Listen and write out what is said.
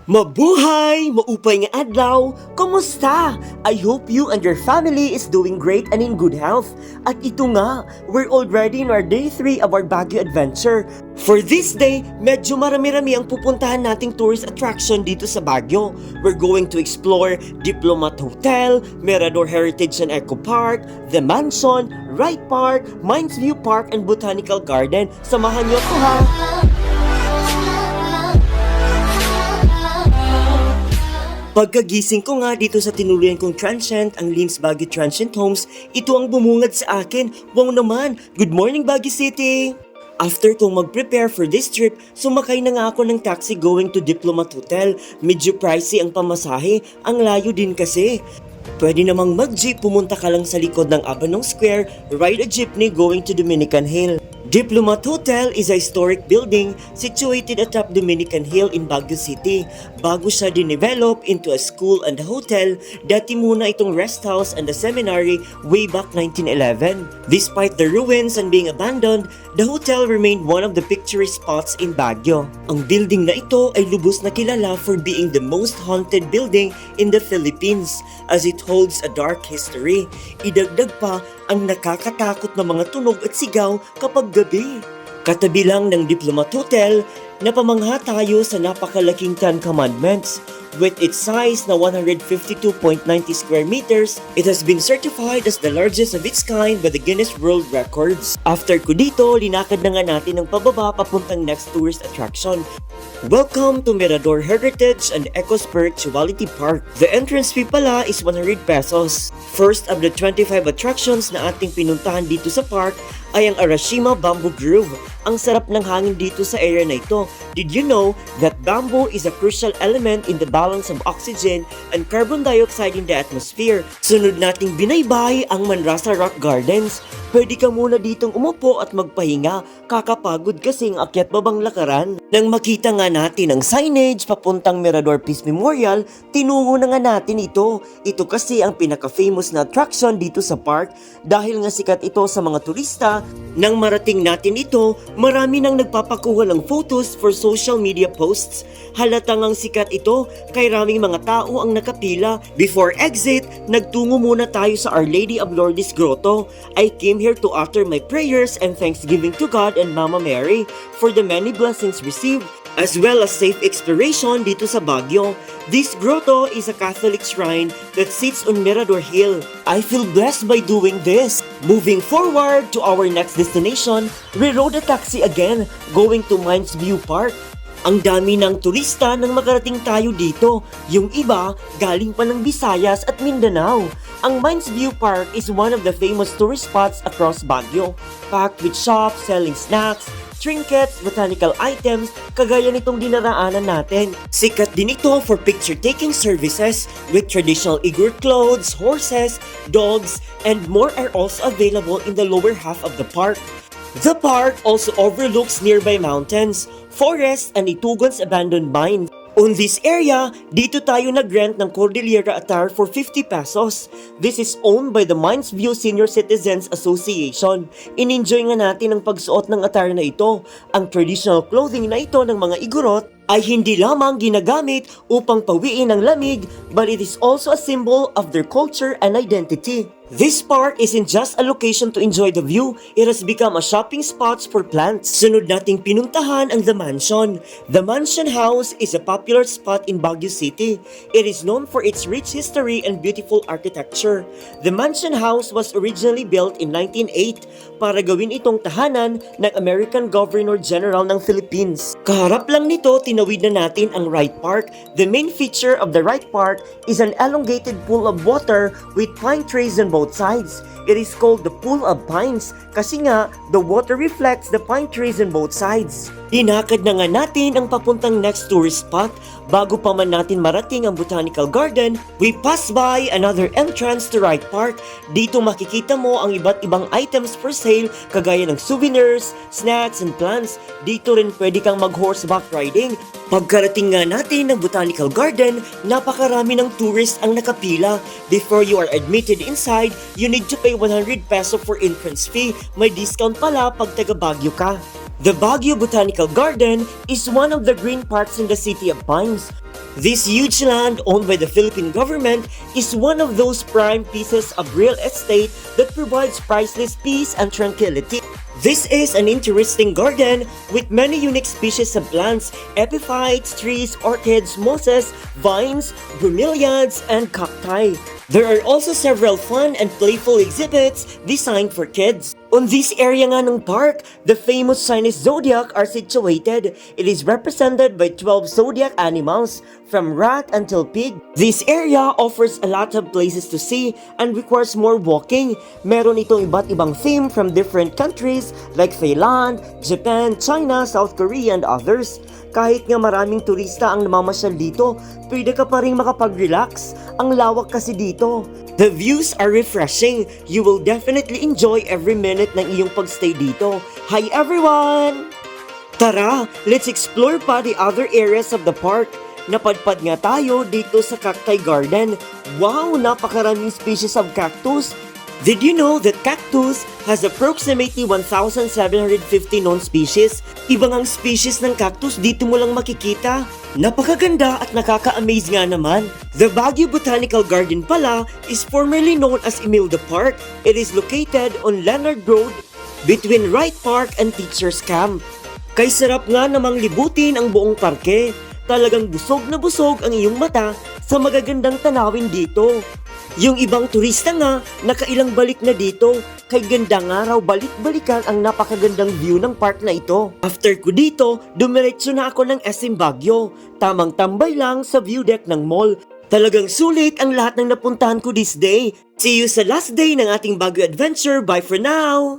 Mabuhay! Maupay nga adlaw! Kumusta? I hope you and your family is doing great and in good health. At ito nga, we're already in our day 3 of our Baguio adventure. For this day, medyo marami-rami ang pupuntahan nating tourist attraction dito sa Baguio. We're going to explore Diplomat Hotel, Mirador Heritage and Eco Park, The Mansion, Wright Park, Mines View Park and Botanical Garden. Samahan niyo ko ha! Pagkagising ko nga dito sa tinuluyan kong transient, ang Lims Baguio Transient Homes, ito ang bumungad sa akin. Wow naman! Good morning Baguio City! After kong mag-prepare for this trip, sumakay na nga ako ng taxi going to Diplomat Hotel. Medyo pricey ang pamasahe, ang layo din kasi. Pwede namang mag-jeep, pumunta ka lang sa likod ng Abanong Square, ride a jeepney going to Dominican Hill. Diplomat Hotel is a historic building situated atop Dominican Hill in Baguio City. Bago siya dinevelop into a school and a hotel, dati muna itong rest house and a seminary way back 1911. Despite the ruins and being abandoned, the hotel remained one of the picturesque spots in Baguio. Ang building na ito ay lubos na kilala for being the most haunted building in the Philippines as it holds a dark history. Idagdag pa ang nakakatakot na mga tunog at sigaw kapag gabi. Katabi lang ng Diplomat Hotel, napamangha tayo sa napakalaking Ten Commandments. With its size na 152.90 square meters, it has been certified as the largest of its kind by the Guinness World Records. After ko dito, linakad na nga natin ang pababa papuntang next tourist attraction. Welcome to Mirador Heritage and Eco Spirituality Park. The entrance fee pala is 100 pesos. First of the 25 attractions na ating pinuntahan dito sa park ay ang Arashima Bamboo Grove. Ang sarap ng hangin dito sa area na ito. Did you know that bamboo is a crucial element in the balance of oxygen and carbon dioxide in the atmosphere? Sunod nating binaybay ang Manrasa Rock Gardens. Pwede ka muna ditong umupo at magpahinga, kakapagod kasing akyat babang lakaran. Nang makita nga natin ang signage papuntang Mirador Peace Memorial, tinungo na nga natin ito. Ito kasi ang pinaka-famous na attraction dito sa park dahil nga sikat ito sa mga turista. Nang marating natin ito, marami nang nagpapakuha ng photos for social media posts. Halatang ang sikat ito, kay raming mga tao ang nakapila. Before exit, nagtungo muna tayo sa Our Lady of Lourdes Grotto. I came here to utter my prayers and thanksgiving to God and Mama Mary for the many blessings received as well as safe exploration dito sa Baguio. This grotto is a Catholic shrine that sits on Mirador Hill. I feel blessed by doing this. Moving forward to our next destination, we rode a taxi again, going to Mines View Park. Ang dami ng turista nang makarating tayo dito. Yung iba, galing pa ng Visayas at Mindanao. Ang Mines View Park is one of the famous tourist spots across Baguio, packed with shops selling snacks, trinkets, botanical items, kagaya nitong dinaraanan natin. Sikat din ito for picture-taking services with traditional Igorot clothes, horses, dogs, and more are also available in the lower half of the park. The park also overlooks nearby mountains, forests, and Itugan's abandoned mine. On this area, dito tayo nag-rent ng Cordillera attire for 50 pesos. This is owned by the Mines View Senior Citizens Association. In-enjoy nga natin ang pagsuot ng attire na ito. Ang traditional clothing na ito ng mga Igorot ay hindi lamang ginagamit upang pawiin ang lamig, but it is also a symbol of their culture and identity. This park isn't just a location to enjoy the view, it has become a shopping spot for plants. Sunod nating pinuntahan ang The Mansion. The Mansion House is a popular spot in Baguio City. It is known for its rich history and beautiful architecture. The Mansion House was originally built in 1908 para gawin itong tahanan ng American Governor General ng Philippines. Kaharap lang nito, tinawid na natin ang Wright Park. The main feature of the Wright Park is an elongated pool of water with pine trees on both sides. It is called the Pool of Pines kasi nga the water reflects the pine trees on both sides. Dinakad na nga natin ang papuntang next tourist spot. Bago pa man natin marating ang Botanical Garden, we pass by another entrance to Wright Park. Dito makikita mo ang iba't ibang items for sale kagaya ng souvenirs, snacks, and plants. Dito rin pwede kang mag-horseback riding. Pagkarating nga natin ng Botanical Garden, napakarami ng tourists ang nakapila. Before you are admitted inside, you need to pay 100 peso for entrance fee. May discount pala pag taga Baguio ka. The Baguio Botanical Garden is one of the green parks in the City of Pines. This huge land owned by the Philippine government is one of those prime pieces of real estate that provides priceless peace and tranquility. This is an interesting garden with many unique species of plants, epiphytes, trees, orchids, mosses, vines, bromeliads, and cacti. There are also several fun and playful exhibits designed for kids. On this area nga ng park, the famous Chinese zodiac are situated. It is represented by 12 zodiac animals, from rat until pig. This area offers a lot of places to see and requires more walking. Meron itong iba't ibang theme from different countries like Thailand, Japan, China, South Korea, and others. Kahit nga maraming turista ang namamasyal dito, pwede ka pa rin makapag-relax. Ang lawak kasi dito. The views are refreshing. You will definitely enjoy every minute ng iyong pagstay dito. Hi everyone! Tara, let's explore pa the other areas of the park. Napadpad nga tayo dito sa Cacti Garden. Wow, napakaraming species of cactus. Did you know that cactus has approximately 1,750 known species? Ibang ang species ng cactus dito mo lang makikita. Napakaganda at nakaka-amaze nga naman. The Baguio Botanical Garden pala is formerly known as Imelda Park. It is located on Leonard Road between Wright Park and Teachers Camp. Kay sarap nga namang libutin ang buong parke. Talagang busog na busog ang iyong mata sa magagandang tanawin dito. Yung ibang turista nga, nakailang balik na dito. Kay ganda nga raw balik-balikan ang napakagandang view ng park na ito. After ko dito, dumiretso na ako ng SM Baguio. Tamang tambay lang sa view deck ng mall. Talagang sulit ang lahat ng napuntahan ko this day. See you sa last day ng ating Baguio adventure. Bye for now!